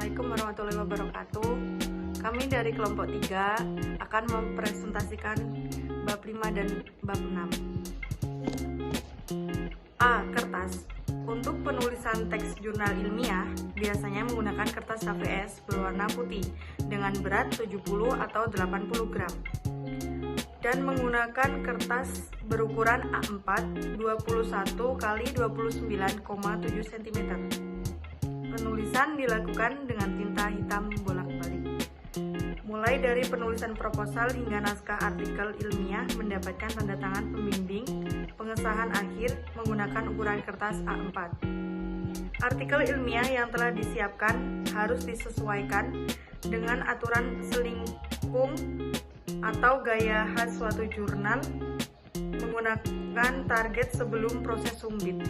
Assalamualaikum warahmatullahi wabarakatuh. Kami dari kelompok 3 akan mempresentasikan bab 5 dan bab 6. A. Kertas. Untuk penulisan teks jurnal ilmiah, biasanya menggunakan kertas HVS berwarna putih dengan berat 70 atau 80 gram dan menggunakan kertas berukuran A4 21 x 29,7 cm. Penulisan dilakukan dengan tinta hitam bolak-balik. Mulai dari penulisan proposal hingga naskah artikel ilmiah mendapatkan tanda tangan pembimbing, pengesahan akhir menggunakan ukuran kertas A4. Artikel ilmiah yang telah disiapkan harus disesuaikan dengan aturan selingkung atau gaya khas suatu jurnal menggunakan target sebelum proses sumbit.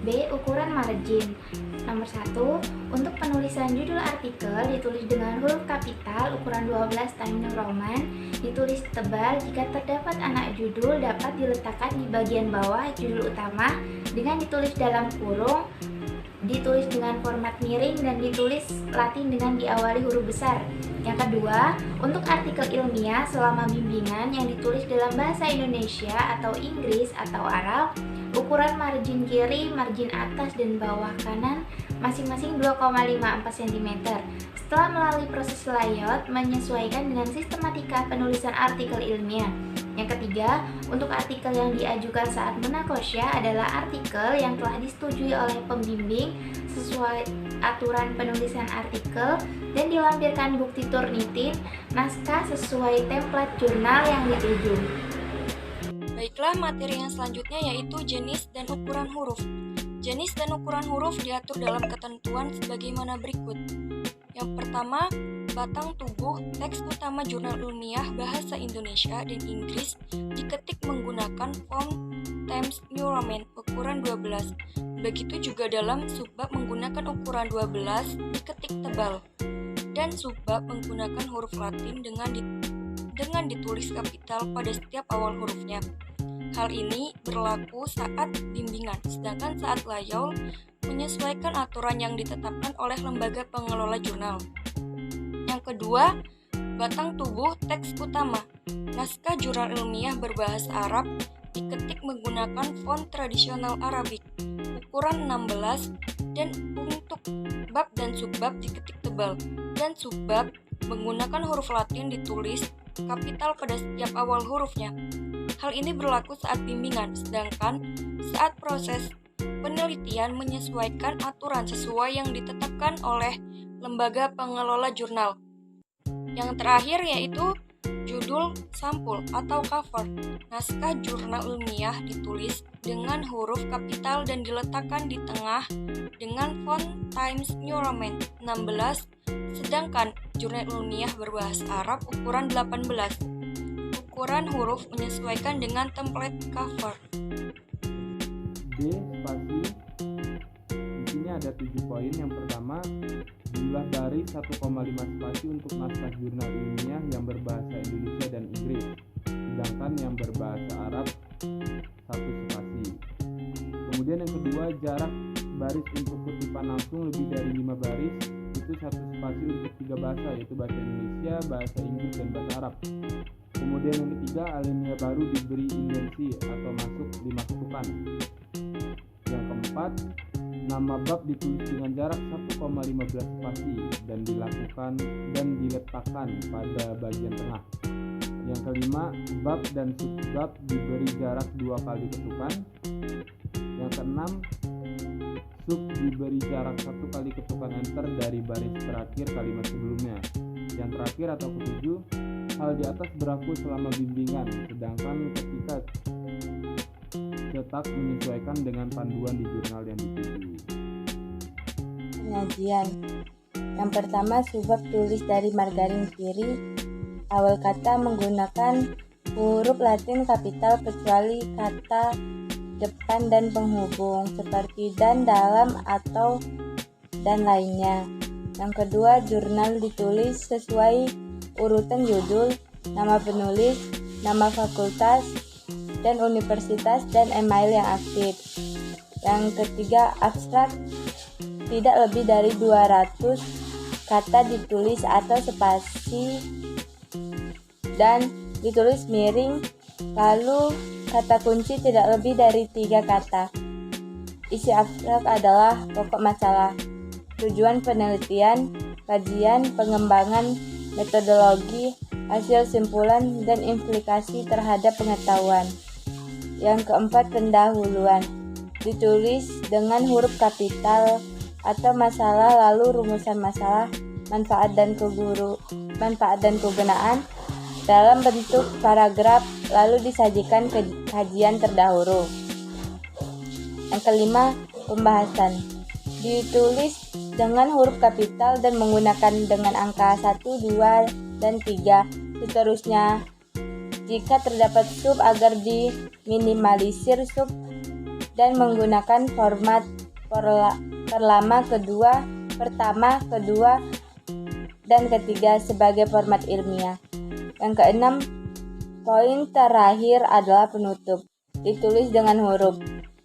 B. Ukuran margin. Nomor 1. Untuk penulisan judul artikel ditulis dengan huruf kapital ukuran 12 Times New Roman, ditulis tebal. Jika terdapat anak judul dapat diletakkan di bagian bawah judul utama dengan ditulis dalam kurung, ditulis dengan format miring, dan ditulis Latin dengan diawali huruf besar. Yang kedua, untuk artikel ilmiah selama bimbingan yang ditulis dalam bahasa Indonesia atau Inggris atau Arab, ukuran margin kiri, margin atas dan bawah kanan masing-masing 2,54 cm. Setelah melalui proses layout menyesuaikan dengan sistematika penulisan artikel ilmiah. Yang ketiga, untuk artikel yang diajukan saat munakosya adalah artikel yang telah disetujui oleh pembimbing sesuai aturan penulisan artikel dan dilampirkan bukti Turnitin naskah sesuai template jurnal yang dituju. Baiklah, materi yang selanjutnya yaitu jenis dan ukuran huruf. Jenis dan ukuran huruf diatur dalam ketentuan sebagaimana berikut. Yang pertama, batang tubuh teks utama jurnal ilmiah bahasa Indonesia dan Inggris diketik menggunakan font Times New Roman ukuran 12. Begitu juga dalam subbab menggunakan ukuran 12 diketik tebal. Dan subbab menggunakan huruf Latin dengan ditulis kapital pada setiap awal hurufnya. Hal ini berlaku saat bimbingan, sedangkan saat layout menyesuaikan aturan yang ditetapkan oleh lembaga pengelola jurnal. Yang kedua, batang tubuh teks utama. Naskah jurnal ilmiah berbahasa Arab diketik menggunakan font tradisional Arabik ukuran 16 dan untuk bab dan subbab diketik tebal dan subbab menggunakan huruf Latin ditulis kapital pada setiap awal hurufnya. Hal ini berlaku saat bimbingan, sedangkan saat proses penelitian menyesuaikan aturan sesuai yang ditetapkan oleh lembaga pengelola jurnal. Yang terakhir yaitu judul sampul atau cover. Naskah jurnal ilmiah ditulis dengan huruf kapital dan diletakkan di tengah dengan font Times New Roman 16, sedangkan jurnal ilmiah berbahasa Arab ukuran 18. Ukuran huruf menyesuaikan dengan template cover. D. Spasi. Di sini ada 7 poin. Yang pertama, jumlah baris 1,5 spasi untuk naskah jurnal ilmiah yang berbahasa Indonesia dan Inggris, sedangkan yang berbahasa Arab 1 spasi. Kemudian yang kedua, jarak baris untuk kutipan langsung lebih dari 5 baris itu 1 spasi untuk 3 bahasa, yaitu bahasa Indonesia, bahasa Inggris, dan bahasa Arab. Kemudian yang ketiga, alinea baru diberi indensi atau masuk 5 ketukan. Yang keempat, nama bab ditulis dengan jarak 1,15 spasi dan diletakkan pada bagian tengah. Yang kelima, bab dan subbab diberi jarak 2 kali ketukan. Yang keenam, sub diberi jarak 1 kali ketukan enter dari baris terakhir kalimat sebelumnya. Yang terakhir atau ketujuh, hal di atas berlaku selama bimbingan, sedangkan ketika cetak menyesuaikan dengan panduan di jurnal yang dituju. Penyajian. Yang pertama, subbab tulis dari margarin kiri. Awal kata menggunakan huruf Latin kapital kecuali kata depan dan penghubung seperti dan, dalam, atau, dan lainnya. Yang kedua, jurnal ditulis sesuai urutan judul, nama penulis, nama fakultas dan universitas, dan email yang aktif. Yang ketiga, abstrak tidak lebih dari 200 kata ditulis atau spasi dan ditulis miring, lalu kata kunci tidak lebih dari 3 kata. Isi abstrak adalah pokok masalah, tujuan penelitian, kajian, pengembangan, metodologi, hasil simpulan, dan implikasi terhadap pengetahuan. Yang keempat, pendahuluan. Ditulis dengan huruf kapital atau masalah, lalu rumusan masalah, manfaat dan kegunaan dalam bentuk paragraf, lalu disajikan ke kajian terdahulu. Yang kelima, pembahasan. Ditulis dengan huruf kapital dan menggunakan dengan angka 1, 2, dan 3, seterusnya. Jika terdapat sub agar diminimalisir sub dan menggunakan format pertama, kedua, dan ketiga sebagai format ilmiah. Yang keenam, poin terakhir adalah penutup. Ditulis dengan huruf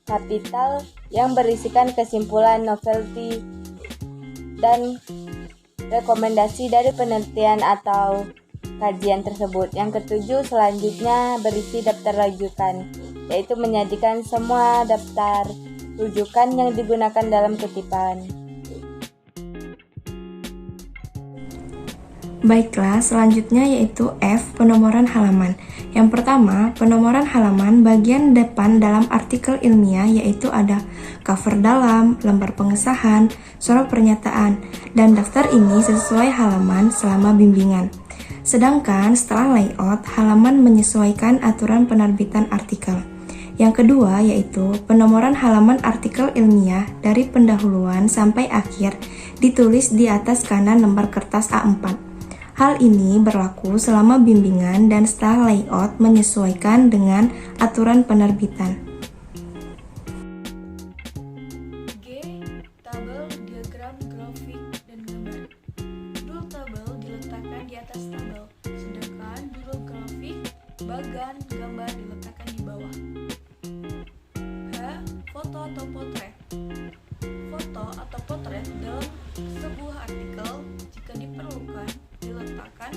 kapital yang berisikan kesimpulan, novelty, dan rekomendasi dari penelitian atau kajian tersebut. Yang ketujuh, selanjutnya berisi daftar rujukan, yaitu menyajikan semua daftar rujukan yang digunakan dalam kutipan. Baiklah, selanjutnya yaitu F, penomoran halaman. Yang pertama, penomoran halaman bagian depan dalam artikel ilmiah yaitu ada cover dalam, lembar pengesahan, surat pernyataan, dan daftar ini sesuai halaman selama bimbingan. Sedangkan setelah layout, halaman menyesuaikan aturan penerbitan artikel. Yang kedua yaitu penomoran halaman artikel ilmiah dari pendahuluan sampai akhir ditulis di atas kanan lembar kertas A4. Hal ini berlaku selama bimbingan dan setelah layout menyesuaikan dengan aturan penerbitan. G. Tabel, diagram, grafik, dan gambar. Judul tabel diletakkan di atas tabel, sedangkan judul grafik, bagan, gambar diletakkan di bawah. H. Foto atau potret. Foto atau potret dalam sebuah artikel jika diperlukan diletakkan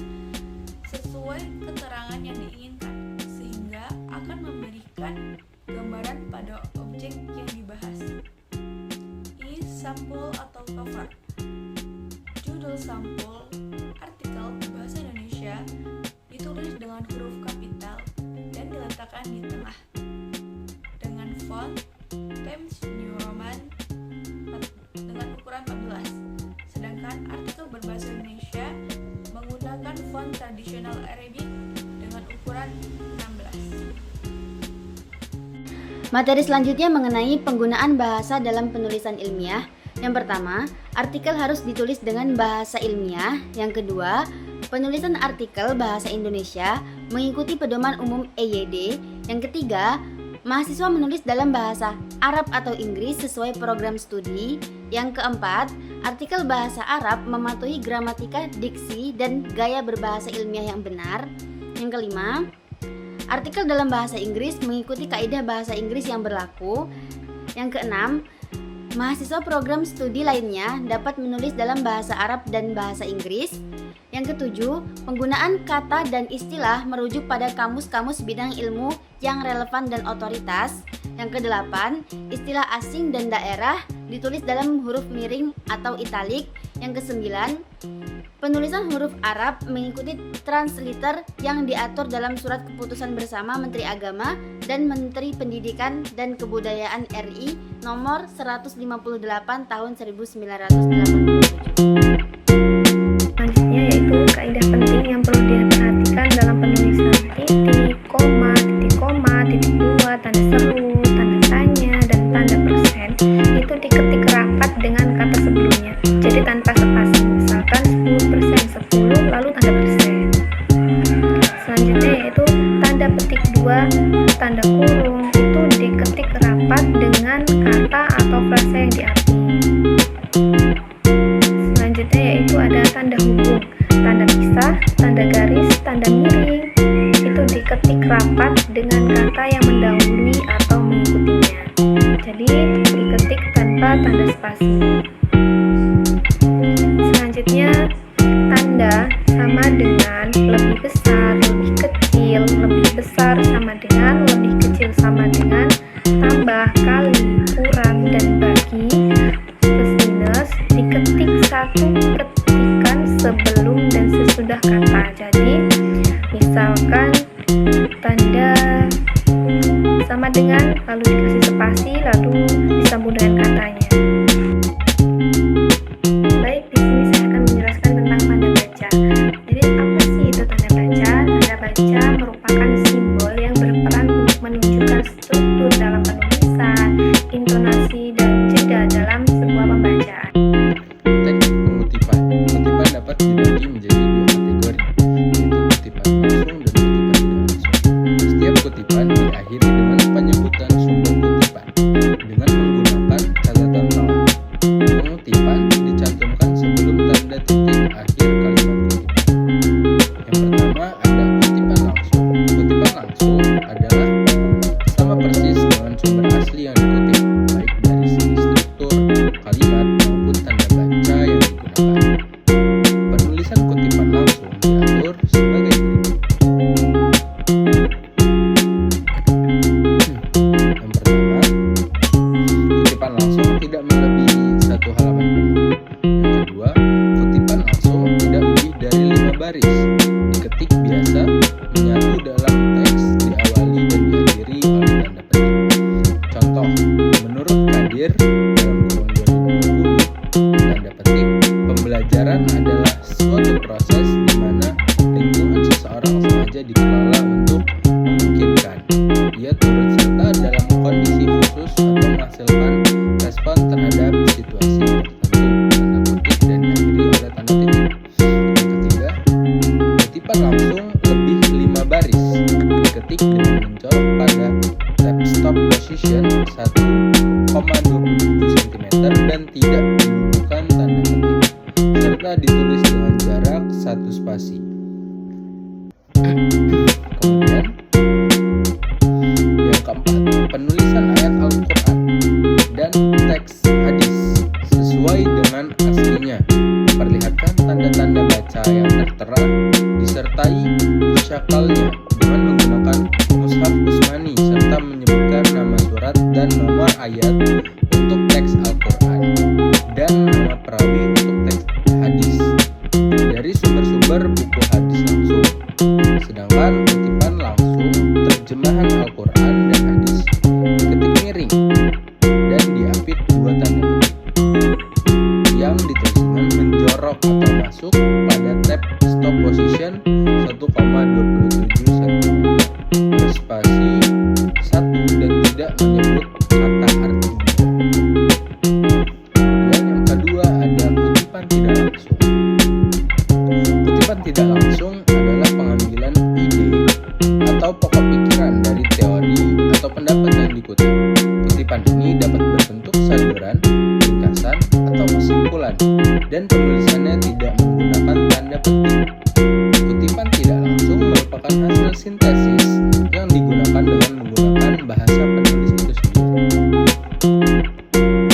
sesuai keterangan yang diinginkan, sehingga akan memberikan gambaran pada objek yang dibahas. I. Sampul atau cover. Judul sampul artikel berbahasa Indonesia ditulis dengan huruf kapital dan diletakkan di tengah dengan font Times New Roman dengan ukuran 14. Sedangkan artikel berbahasa Indonesia menggunakan font tradisional Arabic dengan ukuran 16. Materi selanjutnya mengenai penggunaan bahasa dalam penulisan ilmiah. Yang pertama, artikel harus ditulis dengan bahasa ilmiah. Yang kedua, penulisan artikel bahasa Indonesia mengikuti pedoman umum EYD. Yang ketiga, mahasiswa menulis dalam bahasa Arab atau Inggris sesuai program studi. Yang keempat, artikel bahasa Arab mematuhi gramatika, diksi, dan gaya berbahasa ilmiah yang benar. Yang kelima, artikel dalam bahasa Inggris mengikuti kaidah bahasa Inggris yang berlaku. Yang keenam, mahasiswa program studi lainnya dapat menulis dalam bahasa Arab dan bahasa Inggris. Yang ketujuh, penggunaan kata dan istilah merujuk pada kamus-kamus bidang ilmu yang relevan dan otoritas. Yang kedelapan, istilah asing dan daerah ditulis dalam huruf miring atau italik. Yang kesembilan, penulisan huruf Arab mengikuti transliter yang diatur dalam surat keputusan bersama Menteri Agama dan Menteri Pendidikan dan Kebudayaan RI nomor 158 tahun 1987. Selanjutnya yaitu kaidah penting yang perlu diperhatikan dalam penulisan: titik, koma, titik dua, tanda seru, tanda tanya, dan tanda persen itu diketik rapat dengan kata sebelumnya, jadi tanpa spasi. Misalkan 10%, 10, lalu tanda persen. Selanjutnya yaitu tanda petik 2, tanda kurung itu diketik rapat dengan kata atau frasa yang diarti. Selanjutnya yaitu ada tanda hubung, tanda pisah, tanda garis, tanda miring itu diketik rapat dengan kata yang mendahului atau mengikutinya, jadi diketik tanpa tanda spasi. Selanjutnya selanjutnya tanda sama dengan lebih besar, lebih kecil, lebih besar sama dengan, lebih kecil sama dengan, tambah, kali, kurang, dan bagi, plus minus, diketik satu ketikan sebelum dan sesudah kata. Jadi misalkan tanda sama dengan lalu dikasih spasi lalu disambung dengan katanya. Baik, di sini saya akan menjelaskan tentang tanda baca. Jadi apa sih itu tanda baca? Tanda baca merupakan simbol yang berperan untuk menunjukkan struktur dalam penulisan, intonasi, dan jeda dalam sebuah pembacaan. Teknik pengutipan. Kutipan dapat dibagi menjadi dua kategori, yaitu kutipan langsung dan kutipan tidak langsung. Setiap kutipan diakhiri dengan penyebutan sumber kutipan dengan menggunakan catatan tangan. Pengutipan dicantumkan sebelum tanda titik akhir kalimat kutipan. Yang pertama ada kutipan langsung. Kutipan langsung adalah sama persis dengan sumber asli yang dikutip, baik dari segi struktur, kalimat, maupun tanda baca yang digunakan. Penulisan kutipan langsung diatur sebagai berikut. Yang pertama, kutipan langsung tidak melebihi satu halaman penuh. Yang kedua, kutipan langsung tidak lebih dari 5 baris. Diketik biasa, menyatu dalam teks, diawali dan diakhiri oleh tanda petik. Contoh, menurut Kadir dalam kurung 2020, tanda petik, pembelajaran adalah suatu proses di mana lingkungan seseorang sengaja dikelola untuk memungkinkan ia turut serta dalam kondisi khusus atau menghasilkan respon terhadap situasi tertentu, tanda kutip, dan diakhiri oleh tanda titik. Yang ketiga, kutipan langsung lebih 5 baris, diketik dengan mencolok pada tab stop position 1,27 cm dan tidak membutuhkan tanda petik, serta ditulis dengan jarak 1 spasi. Kemudian yang keempat, penulisan ayat Al-Quran dan teks hadis sesuai dengan aslinya, memperlihatkan tanda-tanda baca yang tertera disertai syakalnya dengan menggunakan mushaf Utsmani serta menyebutkan nama surat dan nomor ayat untuk teks Al-Quran dan nama perawi untuk teks hadis dari sumber-sumber buku hadis langsung. Sedangkan kutipan langsung terjemahan Al-Quran dan hadis diketik miring dan diapit 2 tanda petik yang ditulis dengan menjorok atau masuk pada tab stop position 1,27 cm berspasi 1 dan tidak menyebut kata artinya. Kemudian yang kedua ada kutipan tidak langsung. Kutipan tidak langsung adalah pengambilan ide atau pokok pikiran dari teori atau pendapat yang dikutip. Kutipan ini dapat berbentuk saduran, ringkasan, atau kesimpulan, dan penulisannya tidak menggunakan tanda petik. Kutipan tidak langsung merupakan hasil sintesis yang digunakan dengan menggunakan bahasa penulis itu sendiri.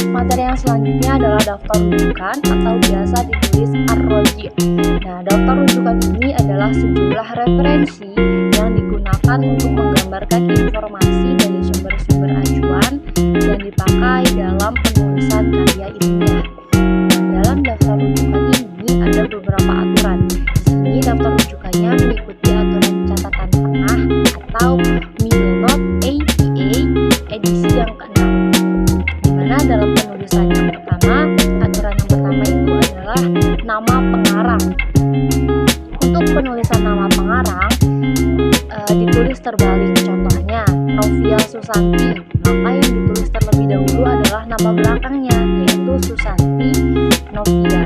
Materi yang selanjutnya adalah daftar rujukan atau biasa ditulis ar-raji'. Nah, daftar rujukan ini adalah sejumlah referensi yang digunakan untuk menggambarkan informasi dari sumber-sumber acuan yang dipakai dalam penulisan karya ilmiah. Nah, dalam daftar rujukan ini ada beberapa aturan. Di sini daftar rujukannya mengikuti aturan catatan tengah atau middle note APA edisi yang ke-6. Di mana dalam penulisan yang pertama, aturan yang pertama itu adalah nama pengarang. Untuk penulisan nama pengarang ditulis terbalik. Contohnya Novia Susanti, maka yang ditulis terlebih dahulu adalah nama belakangnya, yaitu Susanti Novia.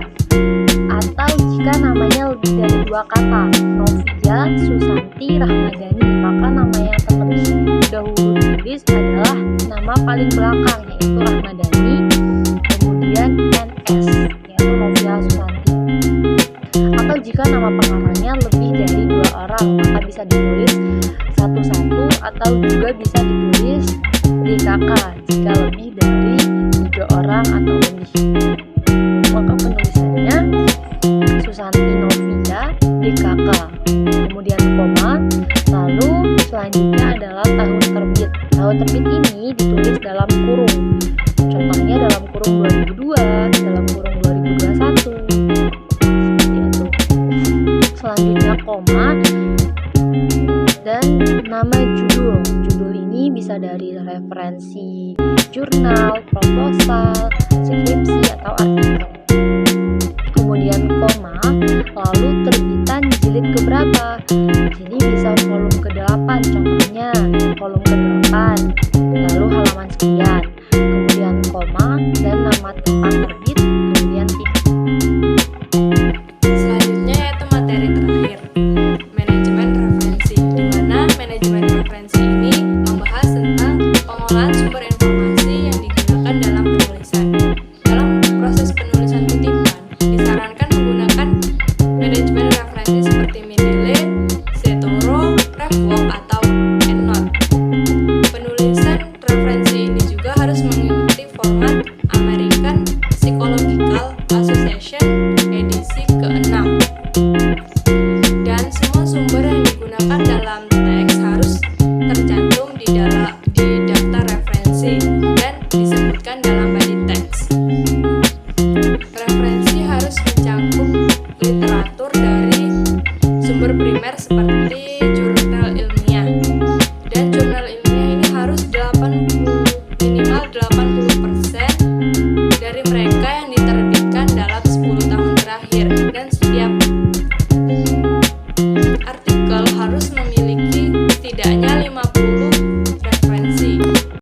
Atau jika namanya lebih dari 2 kata, Novia Susanti Rahmadani, maka nama yang terlebih dahulu ditulis adalah nama paling belakang, yaitu Rahmadani, kemudian NS, yaitu Novia Susanti. Atau jika nama pengarangnya lebih dari 2 orang, maka bisa ditulis satu-satu atau juga bisa ditulis DKK jika lebih dari 3 orang atau lebih. Maka penulisannya dalam kurung 2002, dalam kurung 2021. Seperti itu. Selanjutnya koma dan nama judul. Judul ini bisa dari referensi jurnal, proposal, skripsi, atau artikel. Kemudian koma, lalu terbitan jilid keberapa. Jadi bisa volume ke-8, contohnya volume ke-8, lalu halaman sekian. Kemudian koma dan nama tempat terbit, kemudian titik. Selanjutnya yaitu materi terakhir, manajemen referensi, di mana manajemen referensi ini membahas tentang pengolahan sumber informasi yang digunakan dalam penulisan. Dalam proses penulisan kutipan, disarankan menggunakan manajemen referensi seperti Mendeley, Zotero, RefWorks, atau EndNote. Penulisan referensi ini juga harus mengikuti format American Psychological Association edisi ke-6. Dan semua sumber yang digunakan dalam teks harus tercantum di daftar referensi dan disebutkan dalam body text.